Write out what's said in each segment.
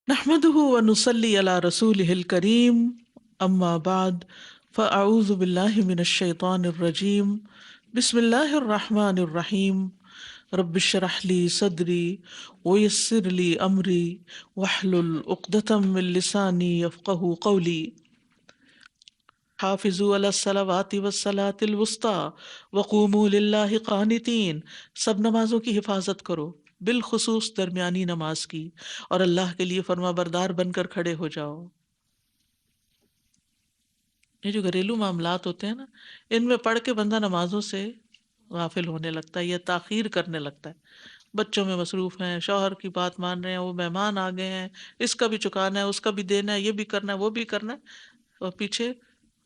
نحمده ونصلي على رسوله الكريم أما بعد فأعوذ بالله من الشيطان الرجيم بسم الله الرحمن الرحيم رب اشرح لي صدري ويسر لي أمري واحلل عقدة من لساني يفقه قولي حافظوا على الصلوات والصلاة الوسطى وقوموا لله قانتين. سب نمازوں کی حفاظت کرو، بالخصوص درمیانی نماز کی، اور اللہ کے لیے فرما بردار بن کر کھڑے ہو جاؤ۔ یہ جو گھریلو معاملات ہوتے ہیں نا، ان میں پڑھ کے بندہ نمازوں سے غافل ہونے لگتا ہے یا تاخیر کرنے لگتا ہے، بچوں میں مصروف ہیں، شوہر کی بات مان رہے ہیں، وہ مہمان آ گئے ہیں، اس کا بھی چکانا ہے، اس کا بھی دینا ہے، یہ بھی کرنا ہے، وہ بھی کرنا ہے، اور پیچھے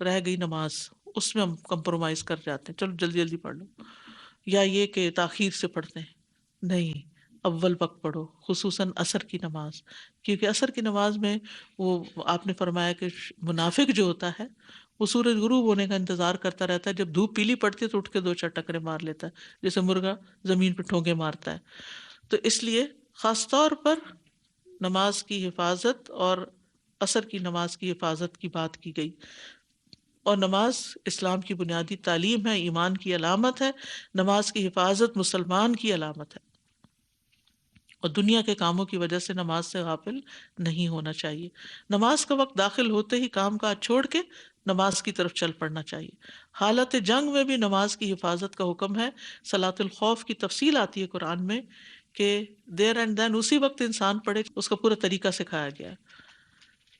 رہ گئی نماز، اس میں ہم کمپرومائز کر جاتے ہیں، چلو جلدی جلدی پڑھ لو، یا یہ کہ تاخیر سے پڑھتے ہیں۔ نہیں، اول وقت پڑھو، خصوصاً عصر کی نماز، کیونکہ عصر کی نماز میں وہ آپ نے فرمایا کہ منافق جو ہوتا ہے وہ سورج غروب ہونے کا انتظار کرتا رہتا ہے، جب دھوپ پیلی پڑتی ہے تو اٹھ کے دو چار ٹکرے مار لیتا ہے، جیسے مرغا زمین پہ ٹھونکے مارتا ہے۔ تو اس لیے خاص طور پر نماز کی حفاظت اور عصر کی نماز کی حفاظت کی بات کی گئی، اور نماز اسلام کی بنیادی تعلیم ہے، ایمان کی علامت ہے، نماز کی حفاظت مسلمان کی علامت ہے، اور دنیا کے کاموں کی وجہ سے نماز سے غافل نہیں ہونا چاہیے۔ نماز کا وقت داخل ہوتے ہی کام کاج چھوڑ کے نماز کی طرف چل پڑنا چاہیے۔ حالت جنگ میں بھی نماز کی حفاظت کا حکم ہے۔ صلاۃ الخوف کی تفصیل آتی ہے قرآن میں کہ دیر اینڈ دین اسی وقت انسان پڑھے، اس کا پورا طریقہ سکھایا گیا ہے۔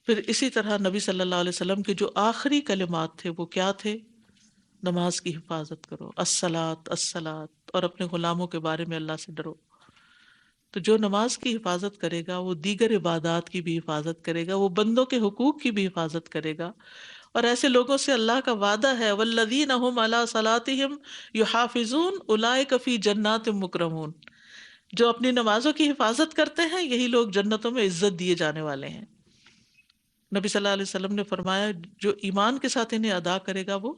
پھر اسی طرح نبی صلی اللہ علیہ وسلم کے جو آخری کلمات تھے وہ کیا تھے؟ نماز کی حفاظت کرو، الصلاۃ الصلاۃ، اور اپنے غلاموں کے بارے میں اللہ سے ڈرو۔ تو جو نماز کی حفاظت کرے گا وہ دیگر عبادات کی بھی حفاظت کرے گا، وہ بندوں کے حقوق کی بھی حفاظت کرے گا، اور ایسے لوگوں سے اللہ کا وعدہ ہے والذین هم علی صلاتهم یحافظون اولئک فی جنات مکرمون، جو اپنی نمازوں کی حفاظت کرتے ہیں یہی لوگ جنتوں میں عزت دیے جانے والے ہیں۔ نبی صلی اللہ علیہ وسلم نے فرمایا جو ایمان کے ساتھ انہیں ادا کرے گا وہ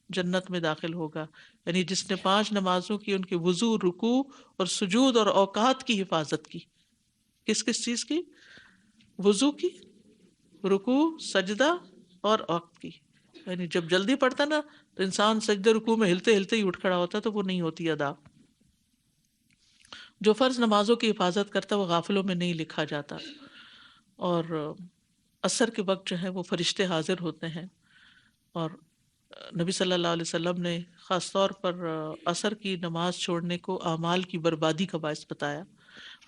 جنت میں داخل ہوگا، یعنی جس نے 5 نمازوں کی، ان کے وضو، رکوع اور سجود اور اوقات کی حفاظت کی۔ کس کس چیز کی؟ وضو کی، رکوع، سجدہ اور وقت کی۔ یعنی جب جلدی پڑتا نا تو انسان سجدے رکوع میں ہلتے ہلتے ہی اٹھ کھڑا ہوتا ہے تو وہ نہیں ہوتی ادا۔ جو فرض نمازوں کی حفاظت کرتا ہے وہ غافلوں میں نہیں لکھا جاتا، اور عصر کے وقت جو ہے وہ فرشتے حاضر ہوتے ہیں، اور نبی صلی اللہ علیہ وسلم نے خاص طور پر عصر کی نماز چھوڑنے کو اعمال کی بربادی کا باعث بتایا۔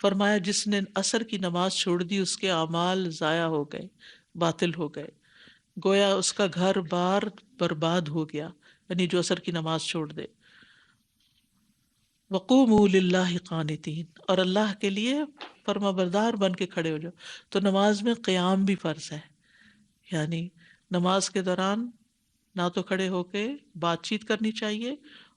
فرمایا جس نے عصر کی نماز چھوڑ دی اس کے اعمال ضائع ہو گئے، باطل ہو گئے، گویا اس کا گھر بار برباد ہو گیا، یعنی جو عصر کی نماز چھوڑ دے۔ وقوموا للہ قانتین، اور اللہ کے لیے فرما بردار بن کے کھڑے ہو جاؤ۔ تو نماز میں قیام بھی فرض ہے، یعنی نماز کے دوران نہ تو کھڑے ہو کے بات چیت کرنی چاہیے،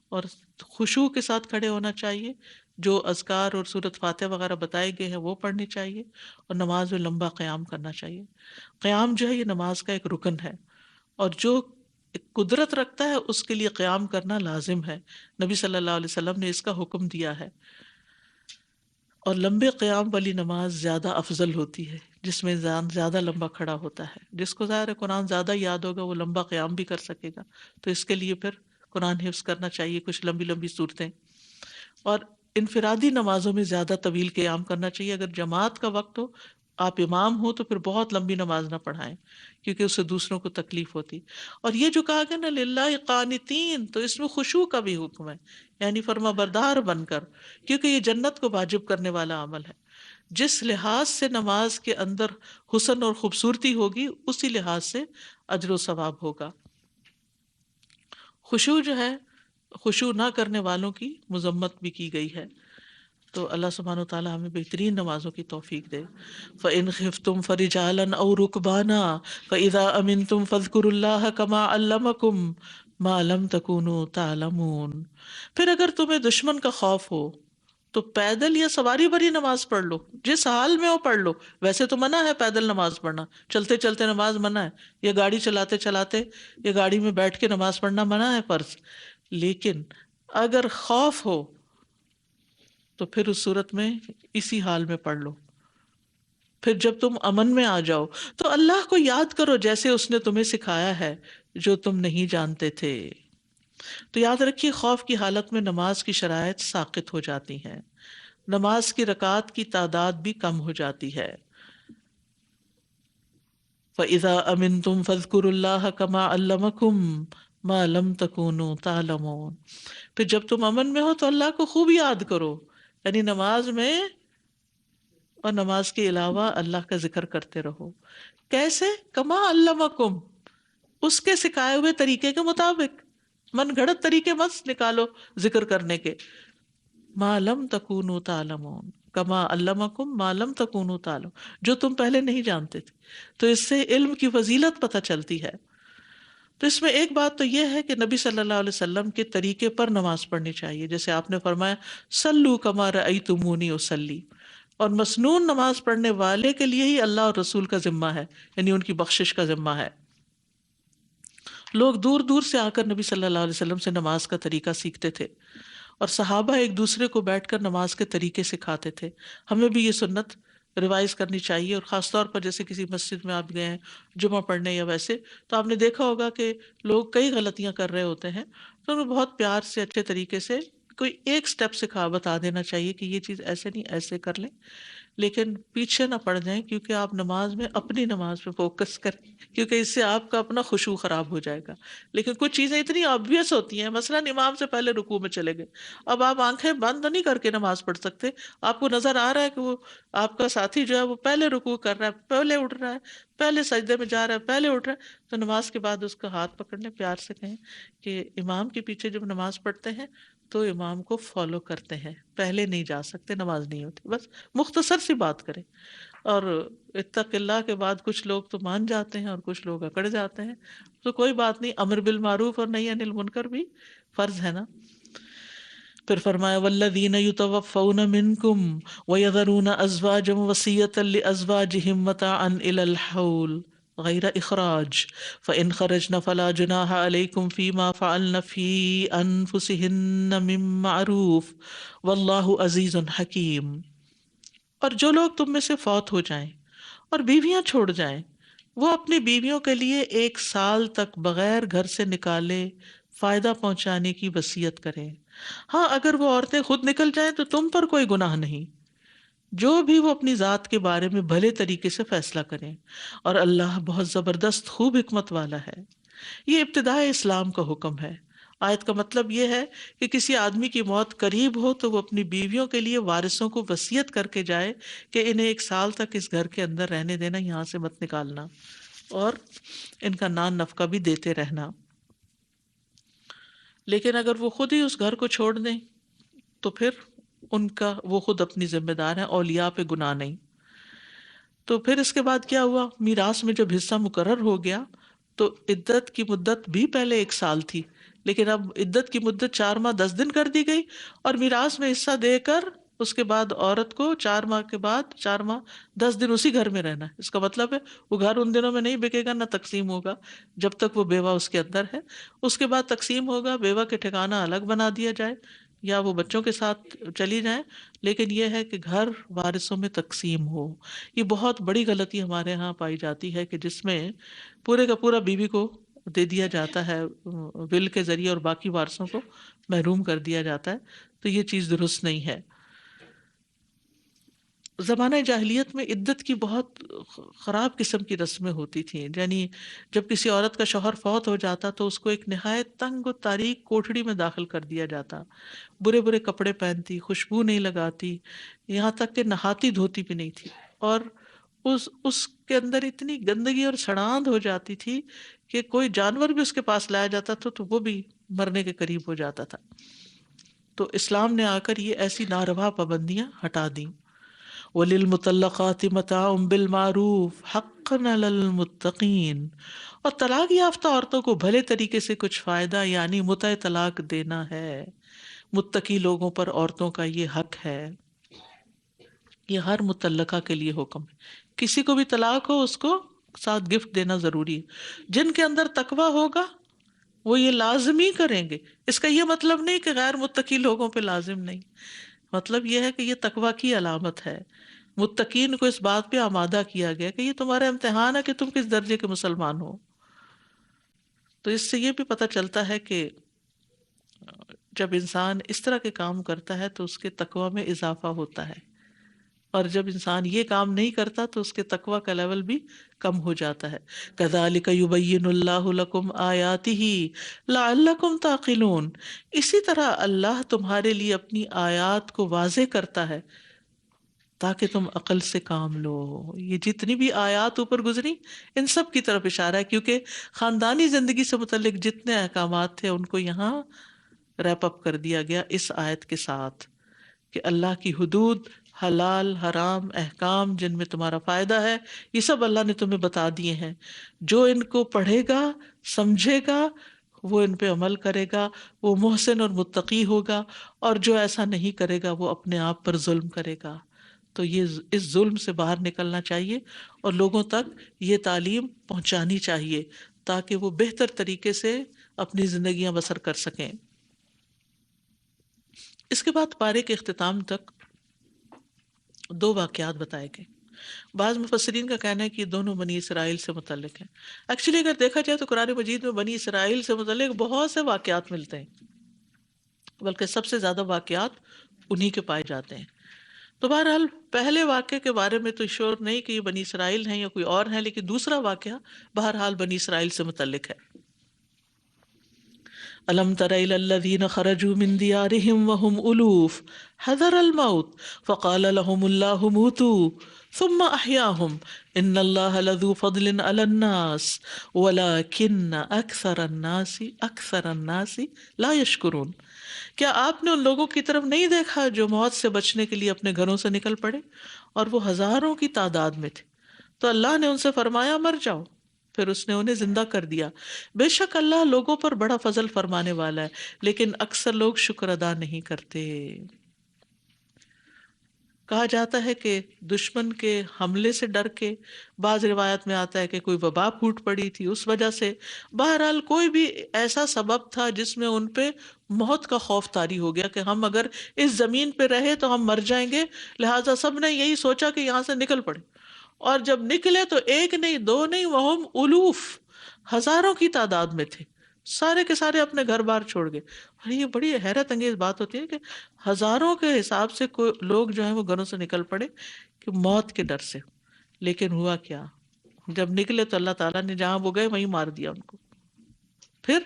اور خشوع کے ساتھ کھڑے ہونا چاہیے، جو اذکار اور سورۃ فاتحہ وغیرہ بتائے گئے ہیں وہ پڑھنی چاہیے، اور نماز میں لمبا قیام کرنا چاہیے۔ قیام جو ہے یہ نماز کا ایک رکن ہے، اور جو قدرت رکھتا ہے اس کے لیے قیام کرنا لازم ہے۔ نبی صلی اللہ علیہ وسلم نے اس کا حکم دیا ہے، اور لمبے قیام والی نماز زیادہ افضل ہوتی ہے، جس میں انسان زیادہ لمبا کھڑا ہوتا ہے۔ جس کو ظاہر ہے قرآن زیادہ یاد ہوگا وہ لمبا قیام بھی کر سکے گا، تو اس کے لیے پھر قرآن حفظ کرنا چاہیے، کچھ لمبی لمبی صورتیں، اور انفرادی نمازوں میں زیادہ طویل قیام کرنا چاہیے۔ اگر جماعت کا وقت ہو، آپ امام ہو، تو پھر بہت لمبی نماز نہ پڑھائیں، کیونکہ اس سے دوسروں کو تکلیف ہوتی۔ اور یہ جو کہا گیا نا للہ قانتین، تو اس میں خشوع کا بھی حکم ہے، یعنی فرما بردار بن کر، کیونکہ یہ جنت کو واجب کرنے والا عمل ہے۔ جس لحاظ سے نماز کے اندر حسن اور خوبصورتی ہوگی اسی لحاظ سے اجر و ثواب ہوگا۔ خشوع جو ہے، خشوع نہ کرنے والوں کی مذمت بھی کی گئی ہے، تو اللہ سبحانہ وتعالیٰ ہمیں بہترین نمازوں کی توفیق دے۔ فَإِنْ خِفْتُمْ فَرِجَالًا أَوْ رُكْبَانًا فَإِذَا أَمِنْتُمْ فَاذْكُرُوا اللَّهَ كَمَا عَلَّمَكُمْ مَا لَمْ تَكُونُوا تَعْلَمُونَ۔ پھر اگر تمہیں دشمن کا خوف ہو تو پیدل یا سواری بھری نماز پڑھ لو، جس حال میں ہو پڑھ لو۔ ویسے تو منع ہے پیدل نماز پڑھنا، چلتے چلتے نماز منع ہے، یا گاڑی چلاتے چلاتے یا گاڑی میں بیٹھ کے نماز پڑھنا منع ہے فرض، لیکن اگر خوف ہو تو پھر اس صورت میں اسی حال میں پڑھ لو۔ پھر جب تم امن میں آ جاؤ تو اللہ کو یاد کرو جیسے اس نے تمہیں سکھایا ہے جو تم نہیں جانتے تھے. تو یاد رکھیے خوف کی حالت میں نماز کی شرائط ساقط ہو جاتی ہیں، نماز کی رکعات کی تعداد بھی کم ہو جاتی ہے. فَإِذَا أَمِنْتُمْ فَاذْكُرُوا اللَّهَ كَمَا عَلَّمَكُمْ مَا لَمْ تَكُونُوا تَعْلَمُونَ. پھر جب تم امن میں ہو تو اللہ کو خوب یاد کرو، یعنی نماز میں اور نماز کے علاوہ اللہ کا ذکر کرتے رہو. کیسے؟ کما علمکم، اس کے سکھائے ہوئے طریقے کے مطابق، من گھڑت طریقے مت نکالو ذکر کرنے کے. ما لم تکونوا تعلمون کما علمکم ما لم تکونوا تعلمون، جو تم پہلے نہیں جانتے تھے. تو اس سے علم کی فضیلت پتہ چلتی ہے. تو اس میں ایک بات تو یہ ہے کہ نبی صلی اللہ علیہ وسلم کے طریقے پر نماز پڑھنی چاہیے، جیسے آپ نے فرمایا صلو کما رأیتمونی اصلی. اور مسنون نماز پڑھنے والے کے لیے ہی اللہ اور رسول کا ذمہ ہے، یعنی ان کی بخشش کا ذمہ ہے. لوگ دور دور سے آ کر نبی صلی اللہ علیہ وسلم سے نماز کا طریقہ سیکھتے تھے، اور صحابہ ایک دوسرے کو بیٹھ کر نماز کے طریقے سکھاتے تھے. ہمیں بھی یہ سنت ریوائز کرنی چاہیے. اور خاص طور پر جیسے کسی مسجد میں آپ گئے ہیں جمعہ پڑھنے یا ویسے، تو آپ نے دیکھا ہوگا کہ لوگ کئی غلطیاں کر رہے ہوتے ہیں، تو انہیں بہت پیار سے اچھے طریقے سے کوئی ایک سٹیپ بتا دینا چاہیے کہ یہ چیز ایسے نہیں ایسے کر لیں، لیکن پیچھے نہ پڑ جائیں، کیونکہ آپ نماز میں اپنی نماز پہ فوکس کریں، کیونکہ اس سے آپ کا اپنا خشوع خراب ہو جائے گا. لیکن کچھ چیزیں اتنی آبویس ہوتی ہیں، مثلاً امام سے پہلے رکوع میں چلے گئے، اب آپ آنکھیں بند نہیں کر کے نماز پڑھ سکتے. آپ کو نظر آ رہا ہے کہ وہ آپ کا ساتھی جو ہے وہ پہلے رکوع کر رہا ہے، پہلے اٹھ رہا ہے، پہلے سجدے میں جا رہا ہے، پہلے اٹھ رہا ہے، تو نماز کے بعد اس کا ہاتھ پکڑ لیں، پیار سے کہیں کہ امام کے پیچھے جب نماز پڑھتے ہیں تو امام کو فالو کرتے ہیں، پہلے نہیں جا سکتے، نماز نہیں ہوتی. بس مختصر سی بات کریں. اور اتق اللہ کے بعد کچھ لوگ تو مان جاتے ہیں اور کچھ لوگ اکڑ جاتے ہیں، تو کوئی بات نہیں، امر بالمعروف اور نہی عن المنکر بھی فرض ہے نا. پھر فرمایا والذین یتوفون منکم ویذرون ازواجا وصیۃ لازواجہم متاعا الی الحول غیر اخراج فإن خرجن فلا جناح علیکم فیما فعلن فی انفسہن من معروف واللہ عزیز حکیم. اور جو لوگ تم میں سے فوت ہو جائیں اور بیویاں چھوڑ جائیں، وہ اپنی بیویوں کے لیے 1 سال تک بغیر گھر سے نکالے فائدہ پہنچانے کی وصیت کریں. ہاں اگر وہ عورتیں خود نکل جائیں تو تم پر کوئی گناہ نہیں، جو بھی وہ اپنی ذات کے بارے میں بھلے طریقے سے فیصلہ کریں، اور اللہ بہت زبردست خوب حکمت والا ہے. یہ ابتدائے اسلام کا حکم ہے. آیت کا مطلب یہ ہے کہ کسی آدمی کی موت قریب ہو تو وہ اپنی بیویوں کے لیے وارثوں کو وصیت کر کے جائے کہ انہیں 1 سال تک اس گھر کے اندر رہنے دینا، یہاں سے مت نکالنا، اور ان کا نان نفقہ بھی دیتے رہنا. لیکن اگر وہ خود ہی اس گھر کو چھوڑ دیں تو پھر ان کا وہ خود اپنی ذمہ دار ہیں، اولیاء پہ گناہ نہیں. تو پھر اس کے بعد کیا ہوا؟ میراث میں جب حصہ مقرر ہو گیا تو عدت کی مدت بھی پہلے 1 سال تھی، لیکن اب عدت کی مدت 4 ماہ 10 دن کر دی گئی، اور میراث میں حصہ دے کر اس کے بعد عورت کو 4 ماہ کے بعد 4 ماہ 10 دن اسی گھر میں رہنا ہے. اس کا مطلب ہے وہ گھر ان دنوں میں نہیں بکے گا، نہ تقسیم ہوگا جب تک وہ بیوہ اس کے اندر ہے. اس کے بعد تقسیم ہوگا، بیوہ کے ٹھکانہ الگ بنا دیا جائے یا وہ بچوں کے ساتھ چلی جائیں، لیکن یہ ہے کہ گھر وارثوں میں تقسیم ہو. یہ بہت بڑی غلطی ہمارے ہاں پائی جاتی ہے کہ جس میں پورے کا پورا بیوی کو دے دیا جاتا ہے ول کے ذریعے اور باقی وارثوں کو محروم کر دیا جاتا ہے. تو یہ چیز درست نہیں ہے. زمانہ جاہلیت میں عدت کی بہت خراب قسم کی رسمیں ہوتی تھیں. یعنی جب کسی عورت کا شوہر فوت ہو جاتا تو اس کو ایک نہایت تنگ و تاریک کوٹھڑی میں داخل کر دیا جاتا، برے برے کپڑے پہنتی، خوشبو نہیں لگاتی، یہاں تک کہ نہاتی دھوتی بھی نہیں تھی، اور اس کے اندر اتنی گندگی اور سڑاند ہو جاتی تھی کہ کوئی جانور بھی اس کے پاس لایا جاتا تھا تو وہ بھی مرنے کے قریب ہو جاتا تھا. تو اسلام نے آ کر یہ ایسی ناروا پابندیاں ہٹا دیں. وَلِلْمُطَلَّقَاتِ مَتَاعٌ بِالْمَعْرُوفِ حَقًّا عَلَى الْمُتَّقِينَ. اور طلاق یافتہ عورتوں کو بھلے طریقے سے کچھ فائدہ یعنی متع طلاق دینا ہے. متقی لوگوں پر عورتوں کا یہ حق ہے. یہ ہر متعلقہ کے لیے حکم ہے. کسی کو بھی طلاق ہو اس کو ساتھ گفٹ دینا ضروری ہے. جن کے اندر تقویٰ ہوگا وہ یہ لازمی کریں گے. اس کا یہ مطلب نہیں کہ غیر متقی لوگوں پہ لازم نہیں، مطلب یہ ہے کہ یہ تقویٰ کی علامت ہے. متقین کو اس بات پہ آمادہ کیا گیا کہ یہ تمہارا امتحان ہے کہ تم کس درجے کے مسلمان ہو۔ تو اس سے یہ بھی پتہ چلتا ہے کہ جب انسان اس طرح کے کام کرتا ہے تو اس کے تقوی میں اضافہ ہوتا ہے، اور جب انسان یہ کام نہیں کرتا تو اس کے تقوی کا لیول بھی کم ہو جاتا ہے۔ كَذَلِكَ يُبَيِّنُ اللَّهُ لَكُمْ آيَاتِهِ لَعَلَّكُمْ تَعْقِلُونَ، اسی طرح اللہ تمہارے لیے اپنی آیات کو واضح کرتا ہے تاکہ تم عقل سے کام لو۔ یہ جتنی بھی آیات اوپر گزری ان سب کی طرف اشارہ ہے، کیونکہ خاندانی زندگی سے متعلق جتنے احکامات تھے ان کو یہاں ریپ اپ کر دیا گیا اس آیت کے ساتھ، کہ اللہ کی حدود، حلال حرام احکام جن میں تمہارا فائدہ ہے، یہ سب اللہ نے تمہیں بتا دیے ہیں۔ جو ان کو پڑھے گا، سمجھے گا، وہ ان پہ عمل کرے گا، وہ محسن اور متقی ہوگا، اور جو ایسا نہیں کرے گا وہ اپنے آپ پر ظلم کرے گا۔ تو یہ اس ظلم سے باہر نکلنا چاہیے اور لوگوں تک یہ تعلیم پہنچانی چاہیے تاکہ وہ بہتر طریقے سے اپنی زندگیاں بسر کر سکیں۔ اس کے بعد پارے کے اختتام تک دو واقعات بتائے گئے۔ بعض مفسرین کا کہنا ہے کہ یہ دونوں بنی اسرائیل سے متعلق ہیں۔ ایکچولی اگر دیکھا جائے تو قرآن مجید میں بنی اسرائیل سے متعلق بہت سے واقعات ملتے ہیں، بلکہ سب سے زیادہ واقعات انہی کے پائے جاتے ہیں۔ تو بہرحال پہلے واقعے کے بارے میں تو شور نہیں کہ یہ بنی اسرائیل ہیں یا کوئی اور ہیں، لیکن دوسرا واقعہ بہرحال بنی اسرائیل سے متعلق ہے۔ أَلَمْ تَرَ إِلَى الَّذِينَ خَرَجُوا مِنْ دِيَارِهِمْ وَهُمْ أُلُوفٌ حَذَرَ الْمَوْتِ فَقَالَ لَهُمُ اللَّهُ مُوتُوا ثُمَّ أَحْيَاهُمْ إِنَّ اللَّهَ لَذُو فَضْلٍ عَلَى النَّاسِ وَلَكِنَّ أَكْثَرَ النَّاسِ لَا يَشْكُرُونَ۔ کیا آپ نے ان لوگوں کی طرف نہیں دیکھا جو موت سے بچنے کے لیے اپنے گھروں سے نکل پڑے، اور وہ ہزاروں کی تعداد میں تھے؟ تو اللہ نے ان سے فرمایا مر جاؤ، پھر اس نے انہیں زندہ کر دیا۔ بے شک اللہ لوگوں پر بڑا فضل فرمانے والا ہے، لیکن اکثر لوگ شکر ادا نہیں کرتے۔ کہا جاتا ہے کہ دشمن کے حملے سے ڈر کے، بعض روایت میں آتا ہے کہ کوئی وبا پھوٹ پڑی تھی اس وجہ سے، بہرحال کوئی بھی ایسا سبب تھا جس میں ان پہ موت کا خوف طاری ہو گیا کہ ہم اگر اس زمین پہ رہے تو ہم مر جائیں گے، لہٰذا سب نے یہی سوچا کہ یہاں سے نکل پڑے، اور جب نکلے تو ایک نہیں دو نہیں، وہم الوف، ہزاروں کی تعداد میں تھے، سارے کے سارے اپنے گھر بار چھوڑ گئے۔ اور یہ بڑی حیرت انگیز بات ہوتی ہے کہ ہزاروں کے حساب سے کوئی لوگ جو ہیں وہ گھروں سے نکل پڑے کہ موت کے ڈر سے، لیکن ہوا کیا؟ جب نکلے تو اللہ تعالیٰ نے جہاں وہ گئے وہیں مار دیا ان کو، پھر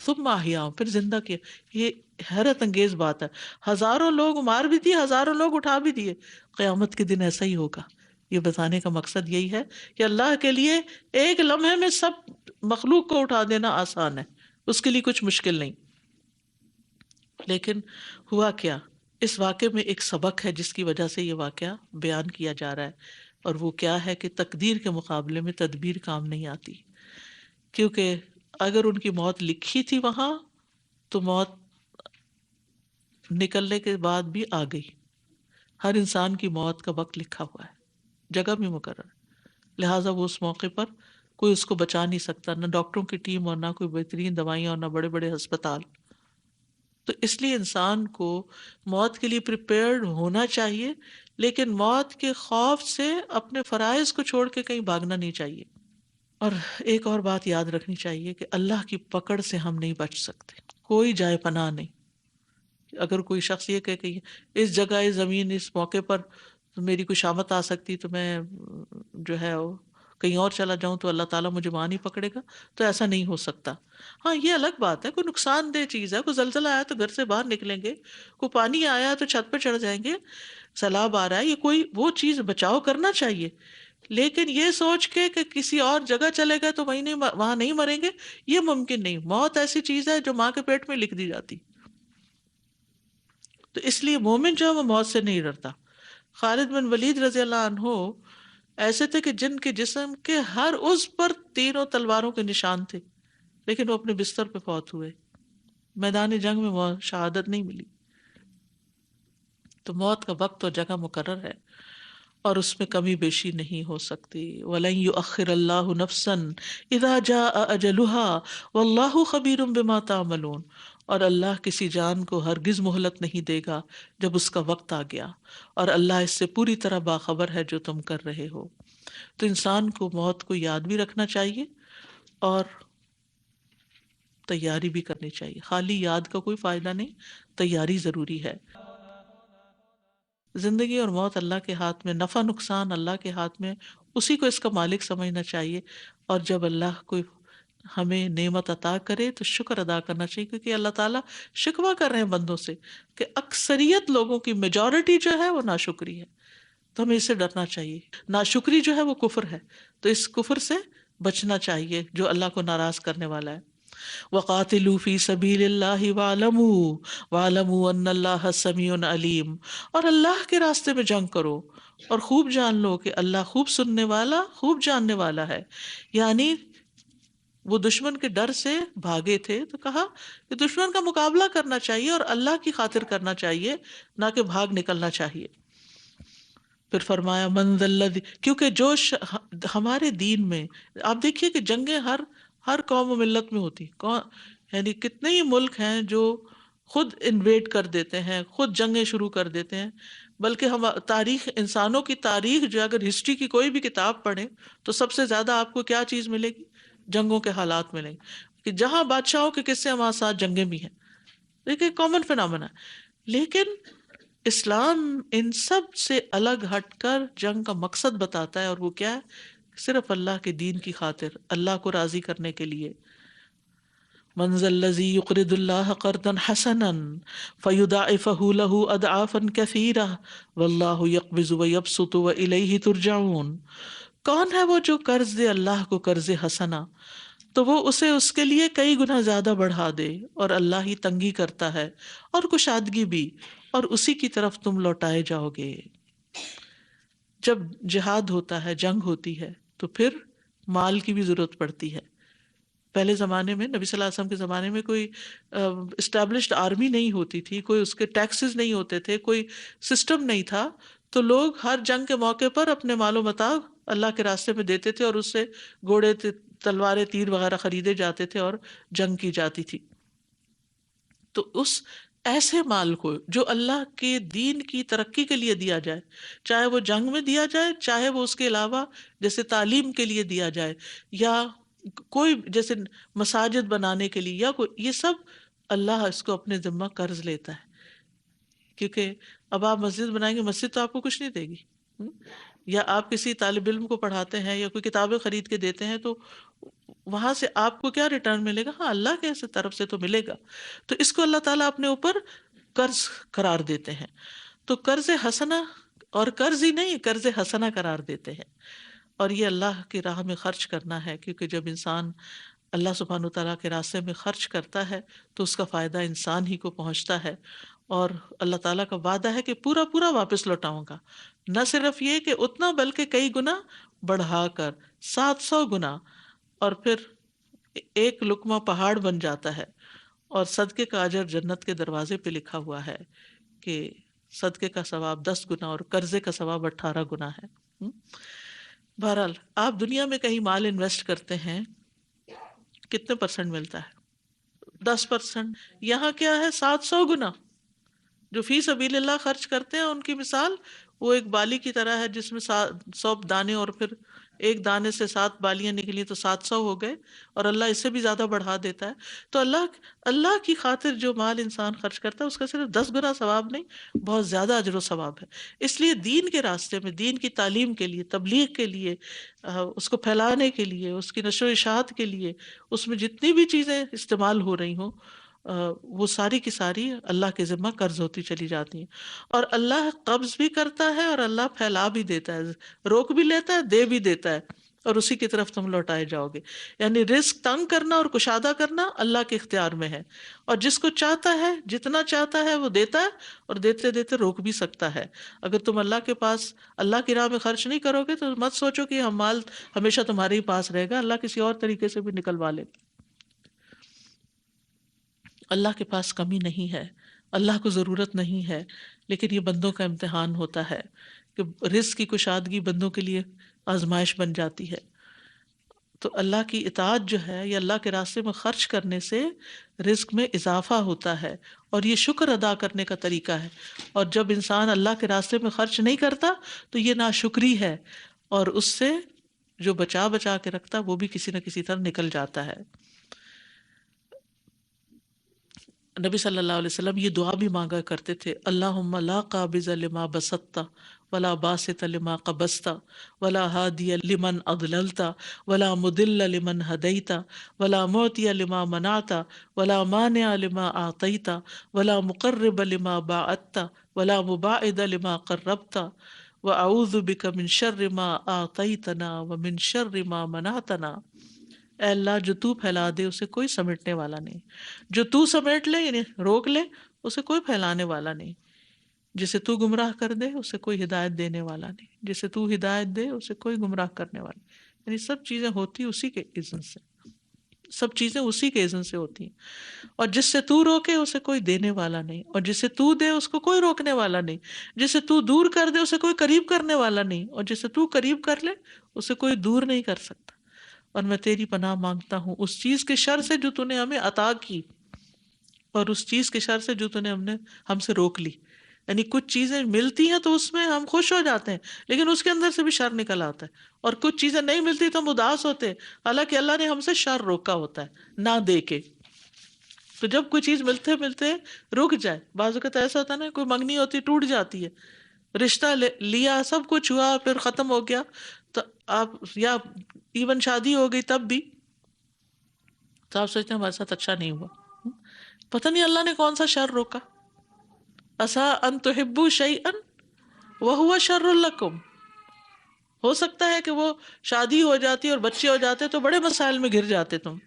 ثم احیاء، پھر زندہ کیا۔ یہ حیرت انگیز بات ہے، ہزاروں لوگ مار بھی دیے، ہزاروں لوگ اٹھا بھی دیے۔ قیامت کے دن ایسا ہی ہوگا۔ یہ بتانے کا مقصد یہی ہے کہ اللہ کے لیے ایک لمحے میں سب مخلوق کو اٹھا دینا آسان ہے، اس کے لیے کچھ مشکل نہیں۔ لیکن ہوا کیا؟ اس واقعے میں ایک سبق ہے جس کی وجہ سے یہ واقعہ بیان کیا جا رہا ہے، اور وہ کیا ہے کہ تقدیر کے مقابلے میں تدبیر کام نہیں آتی، کیونکہ اگر ان کی موت لکھی تھی وہاں تو موت نکلنے کے بعد بھی آ گئی۔ ہر انسان کی موت کا وقت لکھا ہوا ہے، جگہ بھی مقرر ہے، لہٰذا وہ اس موقع پر کوئی اس کو بچا نہیں سکتا، نہ ڈاکٹروں کی ٹیم اور نہ کوئی بہترین دوائیاں اور نہ بڑے بڑے ہسپتال۔ تو اس لیے انسان کو موت کے لیے پریپیئرڈ ہونا چاہیے، لیکن موت کے خوف سے اپنے فرائض کو چھوڑ کے کہیں بھاگنا نہیں چاہیے۔ اور ایک اور بات یاد رکھنی چاہیے کہ اللہ کی پکڑ سے ہم نہیں بچ سکتے، کوئی جائے پناہ نہیں۔ اگر کوئی شخص یہ کہے کہ اس جگہ اس زمین اس موقع پر میری کوئی شامت آ سکتی تو میں جو ہے وہ کہیں اور چلا جاؤں تو اللہ تعالیٰ مجھے وہاں نہیں پکڑے گا، تو ایسا نہیں ہو سکتا۔ ہاں یہ الگ بات ہے، کوئی نقصان دہ چیز ہے، کوئی زلزلہ آیا تو گھر سے باہر نکلیں گے، کوئی پانی آیا تو چھت پہ چڑھ جائیں گے، سیلاب آ رہا ہے، یہ کوئی وہ چیز بچاؤ کرنا چاہیے، لیکن یہ سوچ کے کہ کسی اور جگہ چلے گئے تو وہیں نہیں وہاں نہیں مریں گے، یہ ممکن نہیں۔ موت ایسی چیز ہے جو ماں کے پیٹ میں لکھ دی جاتی، تو اس لیے مومن جو ہے وہ موت سے نہیں ڈرتا۔ خالد بن ولید رضی اللہ عنہ ایسے تھے کہ جن کے جسم کے ہر عضو پر تینوں تلواروں کے نشان تھے، لیکن وہ اپنے بستر پہ فوت ہوئے، میدان جنگ میں وہ شہادت نہیں ملی۔ تو موت کا وقت اور جگہ مقرر ہے اور اس میں کمی بیشی نہیں ہو سکتی۔ وَلَن يُؤَخِّرَ اللَّهُ نَفْسًا إِذَا جَاءَ أَجَلُهَا وَاللَّهُ خَبِيرٌ بِمَا تَعْمَلُونَ۔ اور اللہ کسی جان کو ہرگز مہلت نہیں دے گا جب اس کا وقت آ گیا، اور اللہ اس سے پوری طرح باخبر ہے جو تم کر رہے ہو۔ تو انسان کو موت کو یاد بھی رکھنا چاہیے اور تیاری بھی کرنی چاہیے۔ خالی یاد کا کوئی فائدہ نہیں، تیاری ضروری ہے۔ زندگی اور موت اللہ کے ہاتھ میں، نفع نقصان اللہ کے ہاتھ میں، اسی کو اس کا مالک سمجھنا چاہیے۔ اور جب اللہ کوئی ہمیں نعمت عطا کرے تو شکر ادا کرنا چاہیے، کیونکہ اللہ تعالیٰ شکوہ کر رہے ہیں بندوں سے کہ اکثریت لوگوں کی میجورٹی جو ہے وہ ناشکری ہے، تو ہمیں اس سے ڈرنا چاہیے۔ ناشکری جو ہے وہ کفر ہے، تو اس کفر سے بچنا چاہیے جو اللہ کو ناراض کرنے والا ہے۔ وَقَاتِلُوا فِي سَبِيلِ اللَّهِ وَاعْلَمُوا أَنَّ اللَّهَ سَمِيعٌ عَلِيمٌ، اور اللہ کے راستے میں جنگ کرو اور خوب جان لو کہ اللہ خوب سننے والا، خوب جاننے والا ہے۔ یعنی وہ دشمن کے ڈر سے بھاگے تھے تو کہا کہ دشمن کا مقابلہ کرنا چاہیے اور اللہ کی خاطر کرنا چاہیے، نہ کہ بھاگ نکلنا چاہیے۔ پھر فرمایا من ذا الذی، کیونکہ ہمارے دین میں آپ دیکھیے کہ جنگیں ہر قوم و ملت میں ہوتی، یعنی کتنے ہی ملک ہیں جو خود انویٹ کر دیتے ہیں، خود جنگیں شروع کر دیتے ہیں۔ بلکہ ہم تاریخ، انسانوں کی تاریخ جو اگر ہسٹری کی کوئی بھی کتاب پڑھیں تو سب سے زیادہ آپ کو کیا چیز ملے گی؟ جنگوں کے حالات ملیں گے، کہ جہاں بادشاہوں کے قصے ہمارے ساتھ جنگیں بھی ہیں، دیکھیں کامن فنامنا۔ لیکن اسلام ان سب سے الگ ہٹ کر جنگ کا مقصد بتاتا ہے، اور وہ کیا ہے؟ صرف اللہ کے دین کی خاطر، اللہ کو راضی کرنے کے لیے۔ من ذا الذی یقرض اللہ قرضا حسنا فیضاعفہ لہ اضعافا کثیرہ واللہ یقبض ویبسط والیہ ترجعون۔ کون ہے وہ جو قرض دے اللہ کو قرض حسنا تو وہ اسے اس کے لیے کئی گنا زیادہ بڑھا دے، اور اللہ ہی تنگی کرتا ہے اور کشادگی بھی، اور اسی کی طرف تم لوٹائے جاؤ گے۔ جب جہاد ہوتا ہے، جنگ ہوتی ہے، تو پھر مال کی بھی ضرورت پڑتی ہے۔ پہلے زمانے میں، نبی صلی اللہ علیہ وسلم کے زمانے میں کوئی اسٹیبلشڈ آرمی نہیں ہوتی تھی، کوئی اس کے ٹیکسز نہیں ہوتے تھے، کوئی سسٹم نہیں تھا، تو لوگ ہر جنگ کے موقع پر اپنے مال و متاع اللہ کے راستے میں دیتے تھے، اور اس سے گھوڑے، تلواریں، تیر وغیرہ خریدے جاتے تھے اور جنگ کی جاتی تھی۔ تو اس ایسے مال کو جو اللہ کے دین کی ترقی کے لیے دیا جائے، چاہے وہ جنگ میں دیا جائے، چاہے وہ اس کے علاوہ جیسے تعلیم کے لیے دیا جائے، یا کوئی جیسے مساجد بنانے کے لیے، یا کوئی، یہ سب اللہ اس کو اپنے ذمہ قرض لیتا ہے۔ کیونکہ اب آپ مسجد بنائیں گے، مسجد تو آپ کو کچھ نہیں دے گی، یا آپ کسی طالب علم کو پڑھاتے ہیں یا کوئی کتابیں خرید کے دیتے ہیں، تو وہاں سے آپ کو کیا ریٹرن ملے گا؟ ہاں، اللہ کے طرف سے تو ملے گا۔ تو اس کو اللہ تعالیٰ اپنے اوپر قرض قرار دیتے ہیں۔ تو قرض حسنہ، اور قرض ہی نہیں، قرض حسنہ قرار دیتے ہیں، اور یہ اللہ کی راہ میں خرچ کرنا ہے، کیونکہ جب انسان اللہ سبحانہ وتعالیٰ کے راستے میں خرچ کرتا ہے تو اس کا فائدہ انسان ہی کو پہنچتا ہے، اور اللہ تعالیٰ کا وعدہ ہے کہ پورا پورا واپس لوٹاؤں گا۔ نہ صرف یہ کہ اتنا، بلکہ کئی گنا بڑھا کر، 700 گنا، اور پھر ایک لقمہ پہاڑ بن جاتا ہے۔ اور صدقے کا اجر جنت کے دروازے پہ لکھا ہوا ہے کہ صدقے کا ثواب 10 گنا اور قرضے کا ثواب 18 گنا ہے۔ بہرحال آپ دنیا میں کہیں مال انویسٹ کرتے ہیں، کتنے پرسنٹ ملتا ہے؟ 10%۔ یہاں کیا ہے؟ 700 گنا۔ جو فی سبیل اللہ خرچ کرتے ہیں ان کی مثال وہ ایک بالی کی طرح ہے جس میں 100 دانے، اور پھر ایک دانے سے 7 بالیاں نکلی تو 700 ہو گئے، اور اللہ اس سے بھی زیادہ بڑھا دیتا ہے۔ تو اللہ کی خاطر جو مال انسان خرچ کرتا ہے اس کا صرف 10 گنا ثواب نہیں، بہت زیادہ اجر و ثواب ہے۔ اس لیے دین کے راستے میں، دین کی تعلیم کے لیے، تبلیغ کے لیے، اس کو پھیلانے کے لیے، اس کی نشر و اشاعت کے لیے، اس میں جتنی بھی چیزیں استعمال ہو رہی ہوں، وہ ساری کی ساری اللہ کے ذمہ قرض ہوتی چلی جاتی ہیں۔ اور اللہ قبض بھی کرتا ہے، اور اللہ پھیلا بھی دیتا ہے، روک بھی لیتا ہے، دے بھی دیتا ہے، اور اسی کی طرف تم لوٹائے جاؤ گے۔ یعنی رزق تنگ کرنا اور کشادہ کرنا اللہ کے اختیار میں ہے، اور جس کو چاہتا ہے، جتنا چاہتا ہے وہ دیتا ہے، اور دیتے دیتے روک بھی سکتا ہے۔ اگر تم اللہ کے پاس، اللہ کی راہ میں خرچ نہیں کرو گے تو مت سوچو کہ ہم مال ہمیشہ تمہارے ہی پاس رہے گا، اللہ کسی اور طریقے سے بھی نکلوا لے گا۔ اللہ کے پاس کمی نہیں ہے، اللہ کو ضرورت نہیں ہے، لیکن یہ بندوں کا امتحان ہوتا ہے کہ رزق کی کشادگی بندوں کے لیے آزمائش بن جاتی ہے۔ تو اللہ کی اطاعت جو ہے یا اللہ کے راستے میں خرچ کرنے سے رزق میں اضافہ ہوتا ہے، اور یہ شکر ادا کرنے کا طریقہ ہے۔ اور جب انسان اللہ کے راستے میں خرچ نہیں کرتا تو یہ ناشکری ہے، اور اس سے جو بچا بچا کے رکھتا وہ بھی کسی نہ کسی طرح نکل جاتا ہے۔ نبی صلی اللہ علیہ وسلم یہ دعا بھی مانگا کرتے تھے، اللہم لا قابض لما بسطت ولا باسط لما قبضت ولا ہادی لمن اضللت ولا مضل لمن ہدیت ولا معطی لما منعت ولا مانع لما اعطیت ولا مقرب لما باعدت ولا مباعد لما قربت واعوذ بک من شر ما اعطیتنا ومن شر ما منعتنا۔ اے اللہ، جو تو پھیلا دے اسے کوئی سمیٹنے والا نہیں، جو تو سمیٹ لے یعنی روک لے اسے کوئی پھیلانے والا نہیں، جسے تو گمراہ کر دے اسے کوئی ہدایت دینے والا نہیں، جسے تو ہدایت دے اسے کوئی گمراہ کرنے والا نہیں۔ یعنی سب چیزیں ہوتی اسی کے اذن سے، سب چیزیں اسی کے اذن سے ہوتی ہیں، اور جس سے تو روکے اسے کوئی دینے والا نہیں، اور جسے تو دے اس کو کوئی روکنے والا نہیں، جسے تو دور کر دے اسے کوئی قریب کرنے والا نہیں، اور جسے تو قریب کر لے اسے کوئی دور نہیں کر سکتا۔ اور میں تیری پناہ مانگتا ہوں اس چیز کے شر سے جو تو نے ہمیں عطا کی، اور اس چیز کے شر سے جو تو نے ہم سے روک لی۔ یعنی کچھ چیزیں ملتی ہیں تو اس میں ہم خوش ہو جاتے ہیں، لیکن اس کے اندر سے بھی شر نکل آتا ہے، اور کچھ چیزیں نہیں ملتی تو ہم اداس ہوتے ہیں، حالانکہ اللہ نے ہم سے شر روکا ہوتا ہے نہ دے کے۔ تو جب کوئی چیز ملتے ملتے رک جائے، بعض اوقات ایسا ہوتا ہے نا، کوئی منگنی ہوتی ٹوٹ جاتی ہے، رشتہ لیا، سب کچھ ہوا، پھر ختم ہو گیا، تو آپ یا ایون شادی ہو گئی تب بھی تو آپ سوچتے ہیں ہمارے ساتھ اچھا نہیں ہوا، پتہ نہیں اللہ نے کون سا شر روکا۔ عسیٰ ان تحبوا شیئا وہو شر لکم، ہو سکتا ہے کہ وہ شادی ہو جاتی اور بچے ہو جاتے تو بڑے مسائل میں گر جاتے تم۔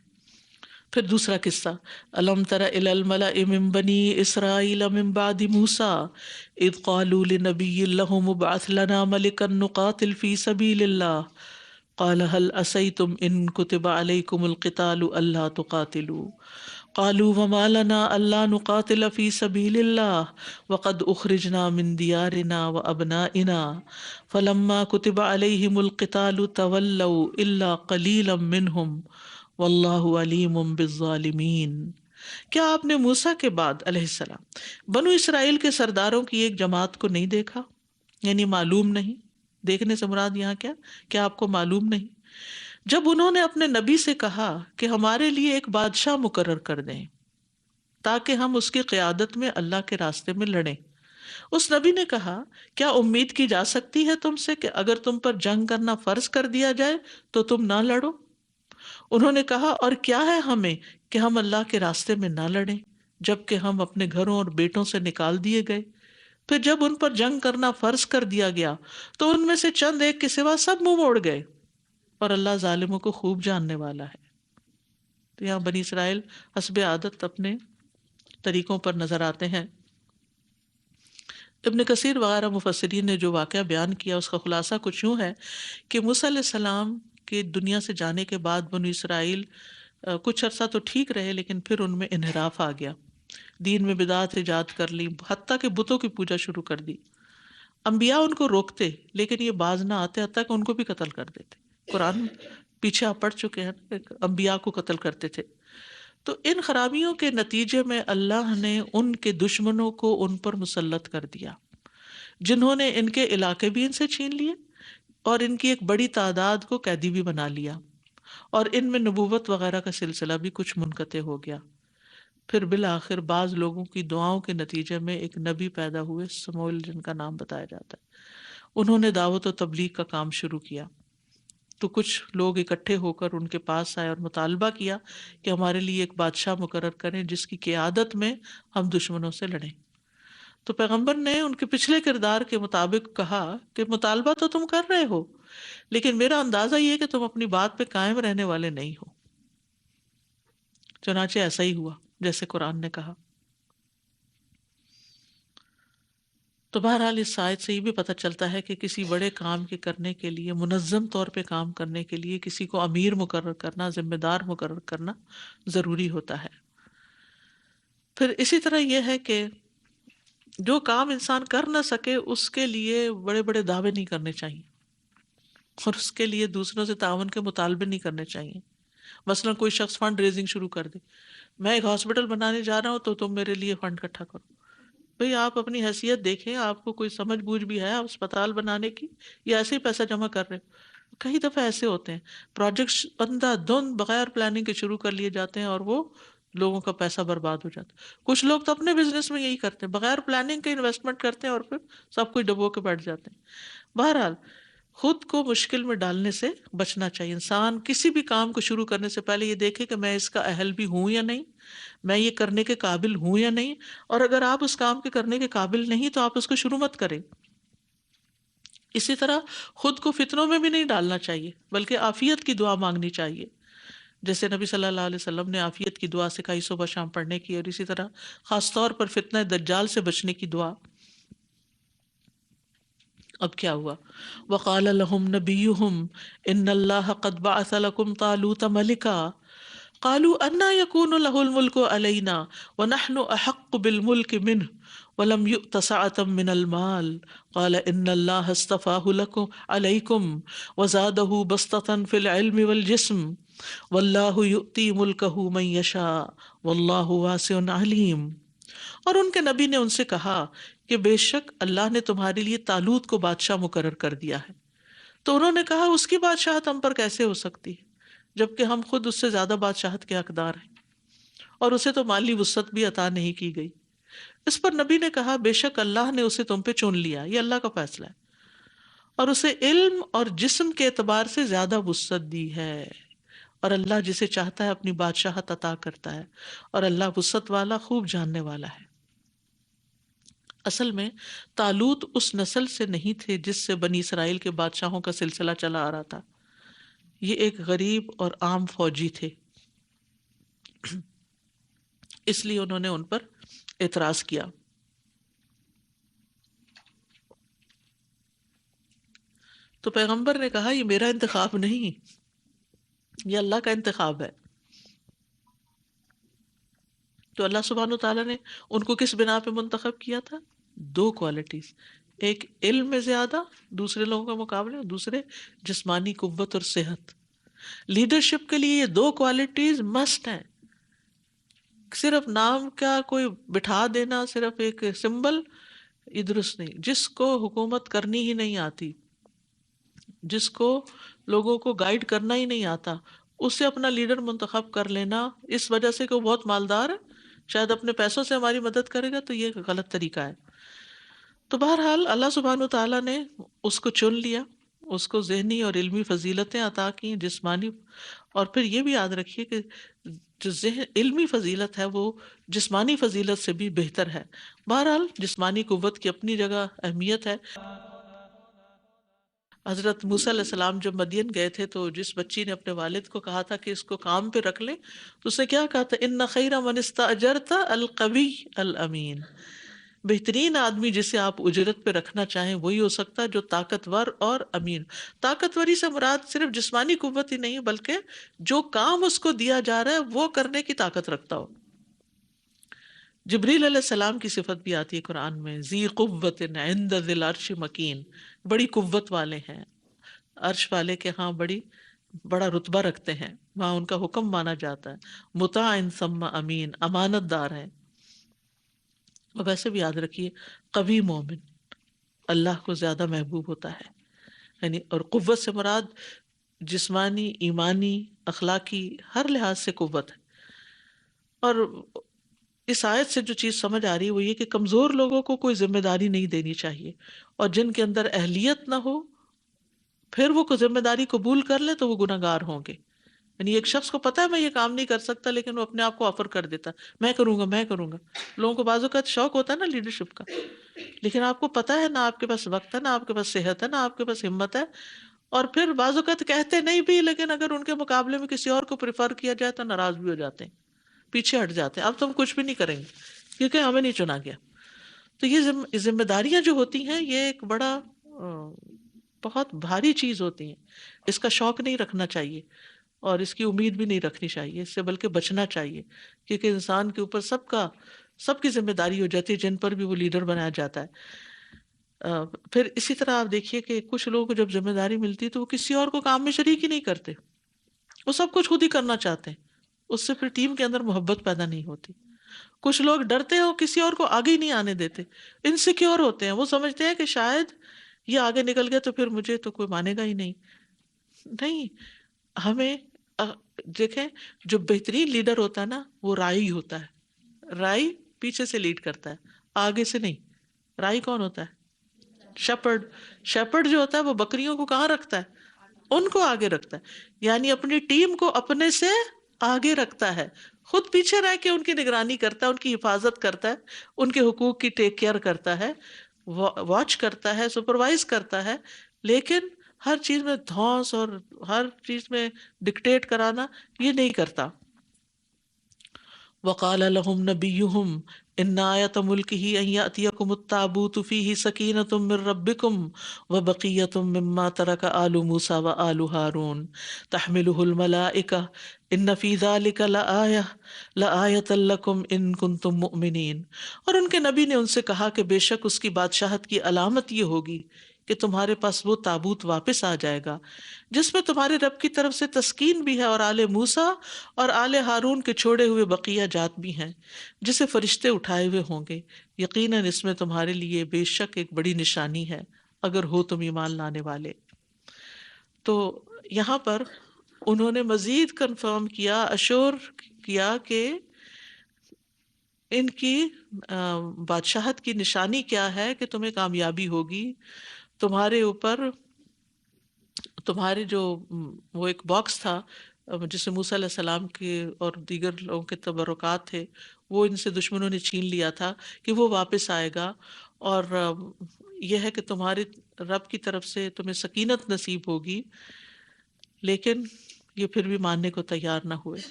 پھر دوسرا قصہ، الم تر الی الملأ من بنی اسرائیل من بعد موسیٰ اذ قالوا لنبی لہم ابعث لنا ملکا نقاتل فی سبیل اللہ قال هل عصیتم ان کتب علیکم القتال الا تقاتلوا قالوا وما لنا الا نقاتل فی سبیل اللہ وقد اخرجنا من دیارنا وابنائنا فلما کتب علیہم القتال تولوا الا قلیلا منہم واللہ علیم بالظالمین۔ کیا آپ نے موسیٰ کے بعد علیہ السلام بنو اسرائیل کے سرداروں کی ایک جماعت کو نہیں دیکھا؟ یعنی معلوم نہیں، دیکھنے سے مراد یہاں کیا آپ کو معلوم نہیں؟ جب انہوں نے اپنے نبی سے کہا کہ ہمارے لیے ایک بادشاہ مقرر کر دیں تاکہ ہم اس کی قیادت میں اللہ کے راستے میں لڑیں، اس نبی نے کہا کیا امید کی جا سکتی ہے تم سے کہ اگر تم پر جنگ کرنا فرض کر دیا جائے تو تم نہ لڑو؟ انہوں نے کہا اور کیا ہے ہمیں کہ ہم اللہ کے راستے میں نہ لڑیں جبکہ ہم اپنے گھروں اور بیٹوں سے نکال دیے گئے۔ پھر جب ان پر جنگ کرنا فرض کر دیا گیا تو ان میں سے چند ایک کے سوا سب منہ موڑ گئے، اور اللہ ظالموں کو خوب جاننے والا ہے۔ تو یہاں بنی اسرائیل حسب عادت اپنے طریقوں پر نظر آتے ہیں۔ ابن کثیر وغیرہ مفسرین نے جو واقعہ بیان کیا اس کا خلاصہ کچھ یوں ہے کہ موسیٰ علیہ السلام کے دنیا سے جانے کے بعد بنی اسرائیل کچھ عرصہ تو ٹھیک رہے، لیکن پھر ان میں انحراف آ گیا، دین میں بدعات ایجاد کر لی، حتیٰ کہ بتوں کی پوجا شروع کر دی۔ انبیاء ان کو روکتے لیکن یہ باز نہ آتے، حتیٰ کہ ان کو بھی قتل کر دیتے۔ قرآن پیچھے آپ پڑھ چکے ہیں، انبیاء کو قتل کرتے تھے۔ تو ان خرابیوں کے نتیجے میں اللہ نے ان کے دشمنوں کو ان پر مسلط کر دیا، جنہوں نے ان کے علاقے بھی ان سے چھین لیے اور ان کی ایک بڑی تعداد کو قیدی بھی بنا لیا، اور ان میں نبوت وغیرہ کا سلسلہ بھی کچھ منقطع ہو گیا۔ پھر بالآخر بعض لوگوں کی دعاؤں کے نتیجے میں ایک نبی پیدا ہوئے، سموئیل جن کا نام بتایا جاتا ہے۔ انہوں نے دعوت و تبلیغ کا کام شروع کیا، تو کچھ لوگ اکٹھے ہو کر ان کے پاس آئے اور مطالبہ کیا کہ ہمارے لیے ایک بادشاہ مقرر کریں جس کی قیادت میں ہم دشمنوں سے لڑیں۔ تو پیغمبر نے ان کے پچھلے کردار کے مطابق کہا کہ مطالبہ تو تم کر رہے ہو، لیکن میرا اندازہ یہ ہے کہ تم اپنی بات پہ قائم رہنے والے نہیں ہو۔ چنانچہ ایسا ہی ہوا جیسے قرآن نے کہا۔ تو بہرحال اس آیت سے یہ بھی پتہ چلتا ہے کہ کسی بڑے کام کے کرنے کے لیے، منظم طور پہ کام کرنے کے لیے کسی کو امیر مقرر کرنا، ذمہ دار مقرر کرنا ضروری ہوتا ہے۔ پھر اسی طرح یہ ہے کہ جو کام انسان کر نہ سکے اس کے لیے بڑے بڑے دعوے نہیں کرنے چاہیے۔ اور اس کے لیے دوسروں سے تعاون کے مطالبے نہیں کرنے چاہیے. مثلا کوئی شخص فنڈ ریزنگ شروع کر دے، میں ایک ہاسپٹل بنانے جا رہا ہوں تو تم میرے لیے فنڈ اکٹھا کرو. بھئی آپ اپنی حیثیت دیکھیں، آپ کو کوئی سمجھ بوجھ بھی ہے آپ اسپتال بنانے کی، یا ایسے ہی پیسہ جمع کر رہے ہو؟ کئی دفعہ ایسے ہوتے ہیں پروجیکٹس بندہ دھند بغیر پلاننگ کے شروع کر لیے جاتے ہیں اور وہ لوگوں کا پیسہ برباد ہو جاتا ہے. کچھ لوگ تو اپنے بزنس میں یہی کرتے ہیں، بغیر پلاننگ کے انویسٹمنٹ کرتے ہیں اور پھر سب کچھ ڈبو کے بیٹھ جاتے ہیں. بہرحال خود کو مشکل میں ڈالنے سے بچنا چاہیے. انسان کسی بھی کام کو شروع کرنے سے پہلے یہ دیکھے کہ میں اس کا اہل بھی ہوں یا نہیں، میں یہ کرنے کے قابل ہوں یا نہیں، اور اگر آپ اس کام کے کرنے کے قابل نہیں تو آپ اس کو شروع مت کریں. اسی طرح خود کو فتنوں میں بھی نہیں ڈالنا چاہیے بلکہ عافیت کی دعا مانگنی چاہیے، جیسے نبی صلی اللہ علیہ وسلم نے عافیت کی دعا سکھائی صبح شام پڑھنے کی، اور اسی طرح خاص طور پر فتنہ دجال سے بچنے کی دعا. اب کیا ہوا؟ وقال لهم نبيهم ان الله قد بعث لكم طالوت ملكا قالوا انا يكون له الملك علينا ونحن احق بالملك منه ولم يؤت سعة من المال قال ان الله اصطفاه لكم عليكم وزاده بسطة في العلم والجسم والله يؤتي ملكه من يشاء والله واسع عليم. اور ان کے نبی نے ان سے کہا کہ بے شک اللہ نے تمہارے لیے طالوت کو بادشاہ مقرر کر دیا ہے. تو انہوں نے کہا اس کی بادشاہت ہم پر کیسے ہو سکتی ہے جبکہ ہم خود اس سے زیادہ بادشاہت کے حقدار ہیں، اور اسے تو مالی وسعت بھی عطا نہیں کی گئی. اس پر نبی نے کہا بے شک اللہ نے اسے تم پہ چن لیا، یہ اللہ کا فیصلہ ہے، اور اسے علم اور جسم کے اعتبار سے زیادہ وسعت دی ہے، اور اللہ جسے چاہتا ہے اپنی بادشاہت عطا کرتا ہے، اور اللہ وسعت والا خوب جاننے والا ہے. اصل میں طالوت اس نسل سے نہیں تھے جس سے بنی اسرائیل کے بادشاہوں کا سلسلہ چلا آ رہا تھا. یہ ایک غریب اور عام فوجی تھے، اس لیے انہوں نے ان پر اعتراض کیا. تو پیغمبر نے کہا یہ میرا انتخاب نہیں، یہ اللہ کا انتخاب ہے. تو اللہ سبحانہ و تعالیٰ نے ان کو کس بنا پہ منتخب کیا تھا؟ دو کوالٹیز، ایک علم میں زیادہ دوسرے لوگوں کے مقابلے، دوسرے جسمانی قوت اور صحت. لیڈرشپ کے لیے یہ دو کوالٹیز مسٹ ہیں. صرف نام کا کوئی بٹھا دینا، صرف ایک سمبل، یہ درست نہیں. جس کو حکومت کرنی ہی نہیں آتی، جس کو لوگوں کو گائیڈ کرنا ہی نہیں آتا، اسے اپنا لیڈر منتخب کر لینا اس وجہ سے کہ وہ بہت مالدار ہے، شاید اپنے پیسوں سے ہماری مدد کرے گا، تو یہ غلط طریقہ ہے. تو بہرحال اللہ سبحانہ و تعالیٰ نے اس کو چن لیا، اس کو ذہنی اور علمی فضیلتیں عطا کی، جسمانی. اور پھر یہ بھی یاد رکھیے کہ جو علمی فضیلت ہے وہ جسمانی فضیلت سے بھی بہتر ہے. بہرحال جسمانی قوت کی اپنی جگہ اہمیت ہے. حضرت موسیٰ علیہ السلام جب مدین گئے تھے تو جس بچی نے اپنے والد کو کہا تھا کہ اس کو کام پہ رکھ لیں، تو اس نے کیا کہا تھا؟ ان خیر من استاجرت القوی الامین. بہترین آدمی جسے آپ اجرت پہ رکھنا چاہیں وہی ہو سکتا ہے جو طاقتور اور امین. طاقتوری سے مراد صرف جسمانی قوت ہی نہیں بلکہ جو کام اس کو دیا جا رہا ہے وہ کرنے کی طاقت رکھتا ہو. جبریل علیہ السلام کی صفت بھی آتی ہے قرآن میں، ذی قوت عند ذی العرش مکین، بڑی قوت والے ہیں، عرش والے کے ہاں بڑا رتبہ رکھتے ہیں، وہاں ان کا حکم مانا جاتا ہے، مطاع ثم امین، امانت دار ہیں. اور ویسے بھی یاد رکھیے قوی مومن اللہ کو زیادہ محبوب ہوتا ہے. یعنی اور قوت سے مراد جسمانی، ایمانی، اخلاقی ہر لحاظ سے قوت ہے. اور اس آیت سے جو چیز سمجھ آ رہی ہے وہ یہ کہ کمزور لوگوں کو کوئی ذمہ داری نہیں دینی چاہیے، اور جن کے اندر اہلیت نہ ہو پھر وہ کوئی ذمہ داری قبول کر لے تو وہ گناہ گار ہوں گے. یعنی ایک شخص کو پتا ہے میں یہ کام نہیں کر سکتا لیکن وہ اپنے آپ کو آفر کر دیتا میں کروں گا میں کروں گا. لوگوں کو بعض اوقات شوق ہوتا ہے نا لیڈرشپ کا، لیکن آپ کو پتا ہے نہ آپ کے پاس وقت ہے، نہ آپ کے پاس صحت ہے، نہ آپ کے پاس ہمت ہے، اور پھر بعض اوقات کہتے نہیں بھی لیکن اگر ان کے مقابلے میں کسی اور کو پریفر کیا جائے تو ناراض بھی ہو جاتے ہیں، پیچھے ہٹ جاتے ہیں، اب تو ہم کچھ بھی نہیں کریں گے کیونکہ ہمیں نہیں چنا گیا. تو یہ ذمہ داریاں جو ہوتی ہیں یہ ایک بہت بھاری چیز ہوتی ہیں. اس کا شوق نہیں رکھنا چاہیے اور اس کی امید بھی نہیں رکھنی چاہیے، اس سے بلکہ بچنا چاہیے، کیونکہ انسان کے اوپر سب کی ذمہ داری ہو جاتی ہے جن پر بھی وہ لیڈر بنایا جاتا ہے. پھر اسی طرح آپ دیکھیے کہ کچھ لوگوں کو جب ذمہ داری ملتی ہے تو وہ کسی اور کو کام میں شریک ہی نہیں کرتے، وہ سب کچھ خود ہی کرنا چاہتے ہیں، اس سے پھر ٹیم کے اندر محبت پیدا نہیں ہوتی۔ کچھ لوگ ڈرتے ہیں اور کسی اور کو آگے ہی نہیں آنے دیتے، انسیکیور ہوتے ہیں، وہ سمجھتے ہیں کہ شاید یہ آگے نکل گیا تو پھر مجھے تو کوئی مانے گا ہی نہیں۔ نہیں، ہمیں آ، دیکھیں، جو بہترین لیڈر ہوتا ہے نا وہ رائی ہوتا ہے، رائی پیچھے سے لیڈ کرتا ہے، آگے سے نہیں۔ رائی کون ہوتا ہے؟ شپرڈ۔ شپرڈ جو ہوتا ہے وہ بکریوں کو کہاں رکھتا ہے؟ ان کو آگے رکھتا ہے، یعنی اپنی ٹیم کو اپنے سے آگے رکھتا ہے، خود پیچھے رہ کے ان کی نگرانی کرتا ہے، ان کی حفاظت کرتا ہے، ان کے حقوق کی ٹیک کیئر کرتا ہے، واچ کرتا ہے، سپروائز کرتا ہے، لیکن ہر چیز میں دھونس اور ہر چیز میں ڈکٹیٹ کرانا یہ نہیں کرتا۔ وقال لهم نبيهم ان آیۃ ملکہ ان یأتیکم التابوت فیہ سکینۃ من ربکم وبقیۃ مما ترک آل موسیٰ وآل ہارون تحملہ الملائکہ ان فی ذلک لآیۃ لکم ان کنتم مؤمنین۔ اور ان کے نبی نے ان سے کہا کہ بے شک اس کی بادشاہت کی علامت یہ ہوگی کہ تمہارے پاس وہ تابوت واپس آ جائے گا جس میں تمہارے رب کی طرف سے تسکین بھی ہے، اور آل موسیٰ اور آل ہارون کے چھوڑے ہوئے بقیہ جات بھی ہیں جسے فرشتے اٹھائے ہوئے ہوں گے۔ یقیناً اس میں تمہارے لیے بے شک ایک بڑی نشانی ہے اگر ہو تم ایمان لانے والے۔ تو یہاں پر انہوں نے مزید کنفرم کیا، اشور کیا کہ ان کی بادشاہت کی نشانی کیا ہے، کہ تمہیں کامیابی ہوگی، تمہارے اوپر تمہارے جو وہ ایک باکس تھا جسے موسیٰ علیہ السلام کے اور دیگر لوگوں کے تبرکات تھے، وہ ان سے دشمنوں نے چھین لیا تھا، کہ وہ واپس آئے گا، اور یہ ہے کہ تمہارے رب کی طرف سے تمہیں سکینت نصیب ہوگی، لیکن یہ پھر بھی ماننے کو تیار نہ ہوئے۔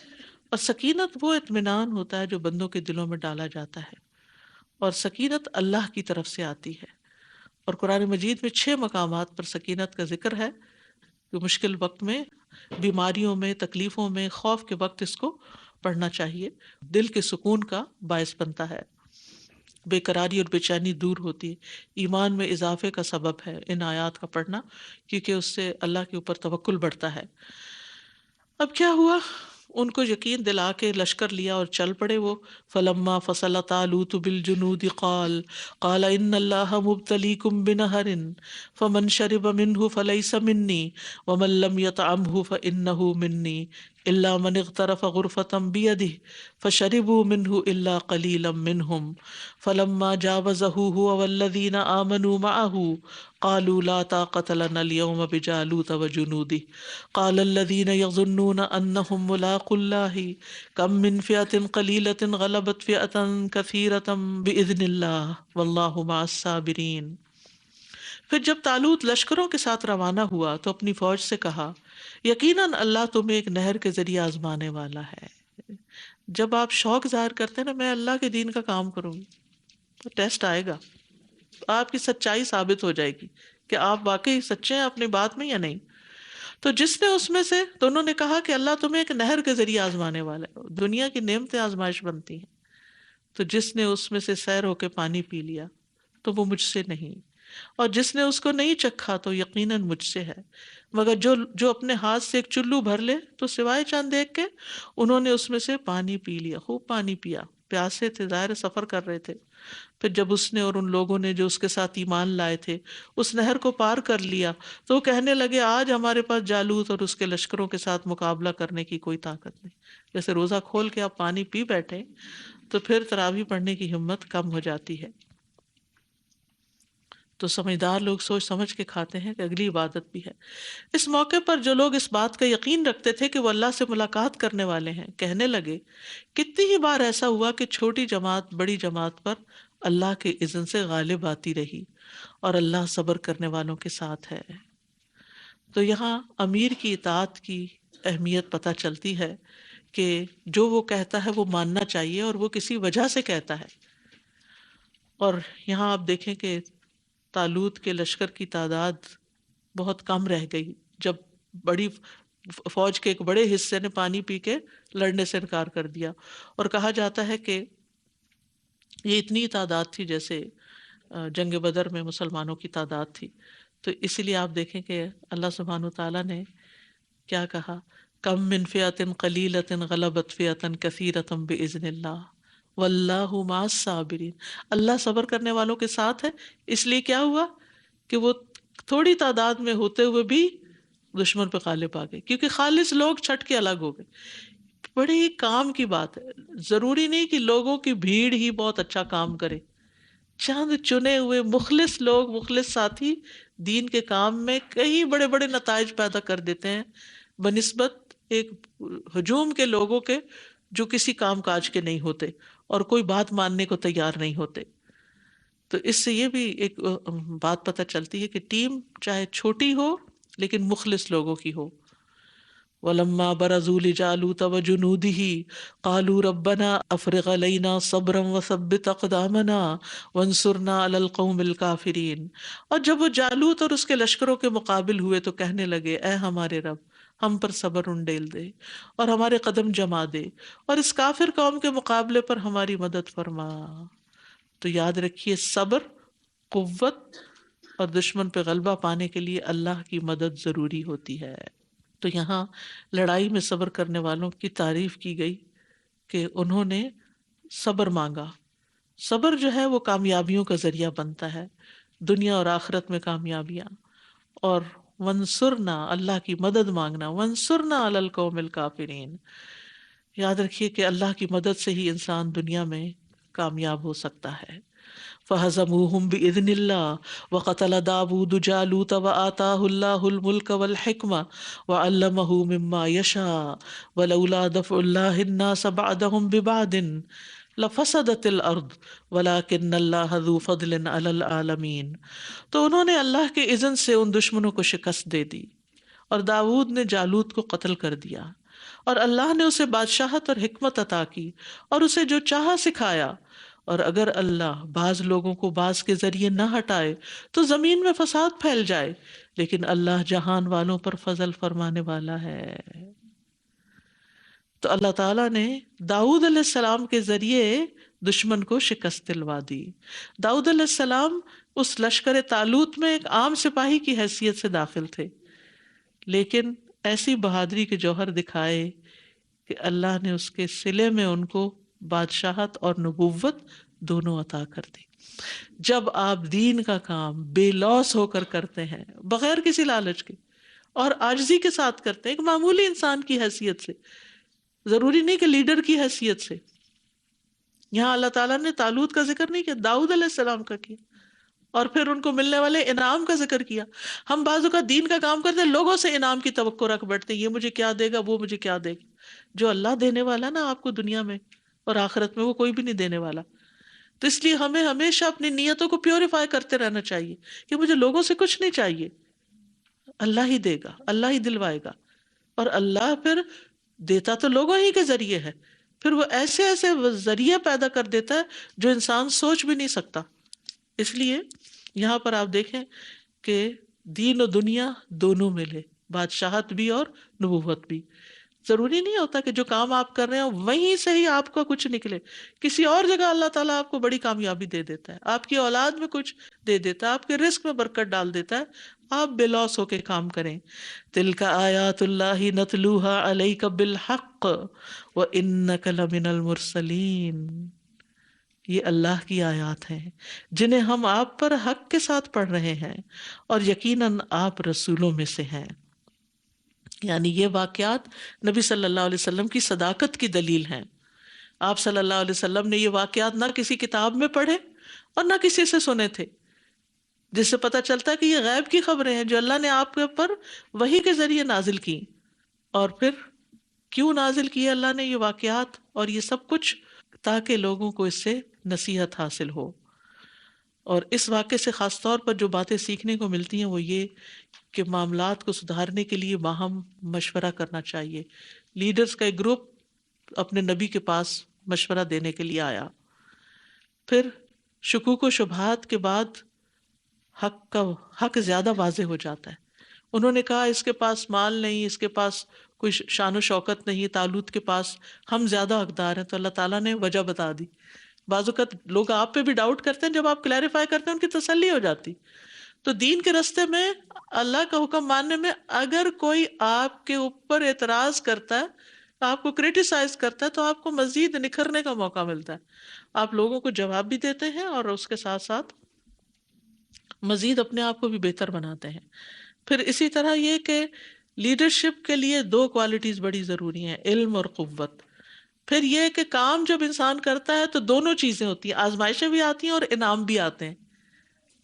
اور سکینت وہ اطمینان ہوتا ہے جو بندوں کے دلوں میں ڈالا جاتا ہے، اور سکینت اللہ کی طرف سے آتی ہے۔ اور قرآن مجید میں 6 مقامات پر سکینت کا ذکر ہے، کہ مشکل وقت میں، بیماریوں میں، تکلیفوں میں، خوف کے وقت اس کو پڑھنا چاہیے، دل کے سکون کا باعث بنتا ہے، بے قراری اور بے چینی دور ہوتی ہے، ایمان میں اضافے کا سبب ہے ان آیات کا پڑھنا، کیونکہ اس سے اللہ کے اوپر توکل بڑھتا ہے۔ اب کیا ہوا؟ ان کو یقین دلا کے لشکر لیا اور چل پڑے وہ۔ فلما فصل طالوت بالجنود قال ان اللہ مبتلیکم بنہر فمن شرب منہ فلیس منی ومن لم یطعمہ فانہ منی الا من اغترف غرفۃ بیدہ فشربوا منہ الا قلیلا منہم فلما جاوزہ هو والذین آمنوا معہ قالوا لا طاقۃ لنا اليوم بجالوت وجنودہ قال الذین یظنون انہم ملاقو اللہ کم من فئۃ قلیلۃ غلبت فئۃ کثیرۃ باذن اللہ واللہ مع الصابرین۔ پھر جب طالوت لشکروں کے ساتھ روانہ ہوا تو اپنی فوج سے کہا، یقیناً اللہ تمہیں ایک نہر کے ذریعے آزمانے والا ہے۔ جب آپ شوق ظاہر کرتے ہیں نا، میں اللہ کے دین کا کام کروں گی، تو ٹیسٹ آئے گا، آپ کی سچائی ثابت ہو جائے گی کہ آپ واقعی سچے ہیں اپنی بات میں یا نہیں۔ تو جس نے اس میں سے، تو انہوں نے کہا کہ اللہ تمہیں ایک نہر کے ذریعے آزمانے والا ہے، دنیا کی نعمتیں آزمائش بنتی ہیں، تو جس نے اس میں سے سیر ہو کے پانی پی لیا تو وہ مجھ سے نہیں، اور جس نے اس کو نہیں چکھا تو یقیناً مجھ سے ہے، مگر جو اپنے ہاتھ سے ایک چلو بھر لے تو سوائے چاند دیکھ کے انہوں نے اس میں سے پانی پی لیا، خوب پانی پیا، پیاسے تھے، ظاہر سفر کر رہے تھے۔ پھر جب اس نے اور ان لوگوں نے جو اس کے ساتھ ایمان لائے تھے اس نہر کو پار کر لیا تو وہ کہنے لگے، آج ہمارے پاس جالوت اور اس کے لشکروں کے ساتھ مقابلہ کرنے کی کوئی طاقت نہیں۔ جیسے روزہ کھول کے آپ پانی پی بیٹھے تو پھر تراویح پڑھنے کی ہمت کم ہو جاتی ہے۔ تو سمجھدار لوگ سوچ سمجھ کے کھاتے ہیں کہ اگلی عبادت بھی ہے۔ اس موقع پر جو لوگ اس بات کا یقین رکھتے تھے کہ وہ اللہ سے ملاقات کرنے والے ہیں، کہنے لگے، کتنی ہی بار ایسا ہوا کہ چھوٹی جماعت بڑی جماعت پر اللہ کے اذن سے غالب آتی رہی، اور اللہ صبر کرنے والوں کے ساتھ ہے۔ تو یہاں امیر کی اطاعت کی اہمیت پتہ چلتی ہے کہ جو وہ کہتا ہے وہ ماننا چاہیے، اور وہ کسی وجہ سے کہتا ہے۔ اور یہاں آپ دیکھیں کہ طالوت کے لشکر کی تعداد بہت کم رہ گئی جب بڑی فوج کے ایک بڑے حصے نے پانی پی کے لڑنے سے انکار کر دیا، اور کہا جاتا ہے کہ یہ اتنی تعداد تھی جیسے جنگ بدر میں مسلمانوں کی تعداد تھی. تو اسی لیے آپ دیکھیں کہ اللہ سبحانہ تعالیٰ نے کیا کہا، کم من فئۃ قلیلۃ غلبت فئۃ کثیرۃ بإذن اللہ واللہ مع الصابرین. اللہ صبر کرنے والوں کے ساتھ ہے. اس لیے کیا ہوا کہ وہ تھوڑی تعداد میں ہوتے ہوئے بھی دشمن پہ غالب آ گئے، کیونکہ خالص لوگ چھٹ کے الگ ہو گئے. بڑی ہی کام کی بات ہے. ضروری نہیں کہ لوگوں کی بھیڑ ہی بہت اچھا کام کرے. چند چنے ہوئے مخلص لوگ، مخلص ساتھی دین کے کام میں کئی بڑے بڑے نتائج پیدا کر دیتے ہیں بنسبت ایک ہجوم کے لوگوں کے جو کسی کام کاج کے نہیں ہوتے اور کوئی بات ماننے کو تیار نہیں ہوتے. تو اس سے یہ بھی ایک بات پتہ چلتی ہے کہ ٹیم چاہے چھوٹی ہو لیکن مخلص لوگوں کی ہو. وَلَمَّا بَرَزُوا لِجَالُوتَ وَجُنُودِهِ قَالُوا رَبَّنَا أَفْرِغْ عَلَيْنَا صَبْرًا وَثَبِّتْ أَقْدَامَنَا وَانصُرْنَا عَلَى الْقَوْمِ الْكَافِرِينَ. اور جب وہ جالوت اور اس کے لشکروں کے مقابل ہوئے تو کہنے لگے، اے ہمارے رب، ہم پر صبر انڈیل دے اور ہمارے قدم جما دے اور اس کافر قوم کے مقابلے پر ہماری مدد فرما. تو یاد رکھیے، صبر، قوت اور دشمن پہ غلبہ پانے کے لیے اللہ کی مدد ضروری ہوتی ہے. تو یہاں لڑائی میں صبر کرنے والوں کی تعریف کی گئی کہ انہوں نے صبر مانگا. صبر جو ہے وہ کامیابیوں کا ذریعہ بنتا ہے، دنیا اور آخرت میں کامیابیاں. اور ونصرنا، اللہ کی مدد مانگنا، ونصرنا علی القوم الکافرین. یاد رکھیے کہ اللہ کی مدد سے ہی انسان دنیا میں کامیاب ہو سکتا ہے. فَهَزَمُوهُمْ بِإِذْنِ اللَّهِ وَقَتَلَ دَاوُودُ جَالُوتَ وَآتَاهُ اللَّهُ الْمُلْكَ وَالْحِكْمَةَ وَعَلَّمَهُ مِمَّا يَشَاءُ وَلَوْلَا دَفْعُ اللَّهِ النَّاسَ بَعْضَهُم بِبَعْضٍ لَفَسَدَتِ الْأَرْضُ وَلَكِنَّ اللَّهَ ذُو فَضْلٍ عَلَى الْعَالَمِينَ. تو انہوں نے اللہ کے اذن سے ان دشمنوں کو شکست دے دی اور داؤد نے جالوت کو قتل کر دیا، اور اللہ نے اسے بادشاہت اور حکمت عطا کی اور اسے جو چاہا سکھایا. اور اگر اللہ بعض لوگوں کو بعض کے ذریعے نہ ہٹائے تو زمین میں فساد پھیل جائے، لیکن اللہ جہان والوں پر فضل فرمانے والا ہے. تو اللہ تعالیٰ نے داؤد علیہ السلام کے ذریعے دشمن کو شکست دلوا دی. داؤد علیہ السلام اس لشکر طالوت میں ایک عام سپاہی کی حیثیت سے داخل تھے، لیکن ایسی بہادری کے جوہر دکھائے کہ اللہ نے اس کے صلے میں ان کو بادشاہت اور نبوت دونوں عطا کر دی. جب آپ دین کا کام بے لوث ہو کر کرتے ہیں، بغیر کسی لالچ کے اور عاجزی کے ساتھ کرتے ہیں، ایک معمولی انسان کی حیثیت سے، ضروری نہیں کہ لیڈر کی حیثیت سے. یہاں اللہ تعالیٰ نے طالوت کا ذکر نہیں کیا، داؤد علیہ السلام کا کیا، اور پھر ان کو ملنے والے انعام کا ذکر کیا. ہم بعض اوقات دین کا کام کرتے ہیں، لوگوں سے انعام کی توقع رکھ بیٹھتے ہیں، یہ مجھے کیا دے گا، وہ مجھے کیا دے گا. جو اللہ دینے والا نا آپ کو دنیا میں اور آخرت میں، وہ کوئی بھی نہیں دینے والا. تو اس لیے ہمیں ہمیشہ اپنی نیتوں کو پیوریفائی کرتے رہنا چاہیے کہ مجھے لوگوں سے کچھ نہیں چاہیے، اللہ ہی دے گا، اللہ ہی دلوائے گا. اور اللہ پھر دیتا تو لوگوں ہی کے ذریعے ہے، پھر وہ ایسے ایسے ذریعے پیدا کر دیتا ہے جو انسان سوچ بھی نہیں سکتا. اس لیے یہاں پر آپ دیکھیں کہ دین و دنیا دونوں ملے، بادشاہت بھی اور نبوت بھی. ضروری نہیں ہوتا کہ جو کام آپ کر رہے ہیں وہیں سے ہی آپ کو کچھ نکلے. کسی اور جگہ اللہ تعالیٰ آپ کو بڑی کامیابی دے دیتا ہے، آپ کی اولاد میں کچھ دے دیتا ہے، آپ کے رزق میں برکت ڈال دیتا ہے. آپ بے لوث ہو کے کام کریں. تِلْکَ آیاتُ اللہِ نَتْلُوهَا عَلَيْكَ بِالْحَقِّ وَإِنَّكَ لَمِنَ الْمُرْسَلِينَ. یہ اللہ کی آیات ہیں جنہیں ہم آپ پر حق کے ساتھ پڑھ رہے ہیں، اور یقیناً آپ رسولوں میں سے ہیں. یعنی یہ واقعات نبی صلی اللہ علیہ وسلم کی صداقت کی دلیل ہیں. آپ صلی اللہ علیہ وسلم نے یہ واقعات نہ کسی کتاب میں پڑھے اور نہ کسی سے سنے تھے، جس سے پتہ چلتا ہے کہ یہ غیب کی خبریں ہیں جو اللہ نے آپ کے اوپر وحی کے ذریعے نازل کی. اور پھر کیوں نازل کی اللہ نے یہ واقعات اور یہ سب کچھ؟ تاکہ لوگوں کو اس سے نصیحت حاصل ہو. اور اس واقعے سے خاص طور پر جو باتیں سیکھنے کو ملتی ہیں وہ یہ کہ معاملات کو سدھارنے کے لیے باہم مشورہ کرنا چاہیے. لیڈرز کا ایک گروپ اپنے نبی کے پاس مشورہ دینے کے لیے آیا. پھر شکوک و شبہات کے بعد حق زیادہ واضح ہو جاتا ہے. انہوں نے کہا اس کے پاس مال نہیں، اس کے پاس کوئی شان و شوکت نہیں، طالوت کے پاس، ہم زیادہ حقدار ہیں. تو اللہ تعالیٰ نے وجہ بتا دی بعض اوقات لوگ آپ پہ بھی ڈاؤٹ کرتے ہیں، جب آپ کلیریفائی کرتے ہیں ان کی تسلی ہو جاتی۔ تو دین کے راستے میں اللہ کا حکم ماننے میں اگر کوئی آپ کے اوپر اعتراض کرتا ہے، آپ کو کریٹیسائز کرتا ہے، تو آپ کو مزید نکھرنے کا موقع ملتا ہے، آپ لوگوں کو جواب بھی دیتے ہیں اور اس کے ساتھ ساتھ مزید اپنے آپ کو بھی بہتر بناتے ہیں۔ پھر اسی طرح یہ کہ لیڈرشپ کے لیے دو کوالٹیز بڑی ضروری ہیں، علم اور قوت۔ پھر یہ کہ کام جب انسان کرتا ہے تو دونوں چیزیں ہوتی ہیں، آزمائشیں بھی آتی ہیں اور انعام بھی آتے ہیں۔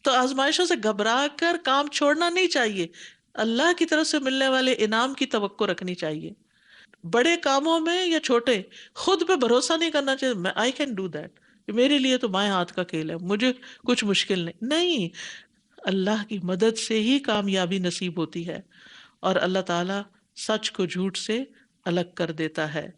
تو آزمائشوں سے گھبرا کر کام چھوڑنا نہیں چاہیے، اللہ کی طرف سے ملنے والے انعام کی توقع رکھنی چاہیے۔ بڑے کاموں میں یا چھوٹے، خود پہ بھروسہ نہیں کرنا چاہیے، میں آئی کین ڈو دیٹ، میرے لیے تو بائیں ہاتھ کا کھیل ہے، مجھے کچھ مشکل نہیں، نہیں، اللہ کی مدد سے ہی کامیابی نصیب ہوتی ہے، اور اللہ تعالیٰ سچ کو جھوٹ سے الگ کر دیتا ہے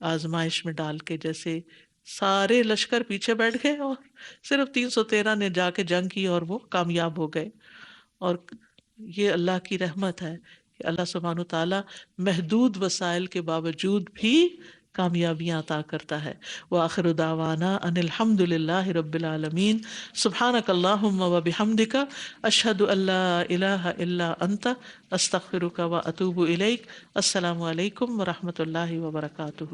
آزمائش میں ڈال کے۔ جیسے سارے لشکر پیچھے بیٹھ گئے اور صرف 313 نے جا کے جنگ کی اور وہ کامیاب ہو گئے۔ اور یہ اللہ کی رحمت ہے کہ اللہ سبحانہ تعالیٰ محدود وسائل کے باوجود بھی کامیابیاں عطا کرتا ہے۔ وآخر دعوانا ان الحمد للہ رب العالمین۔ سبحانک اللہم و بحمدک، اشہد ان لا الہ الا انت، استغفرک و اتوب الیک۔ السلام علیکم و رحمۃ اللہ وبرکاتہ۔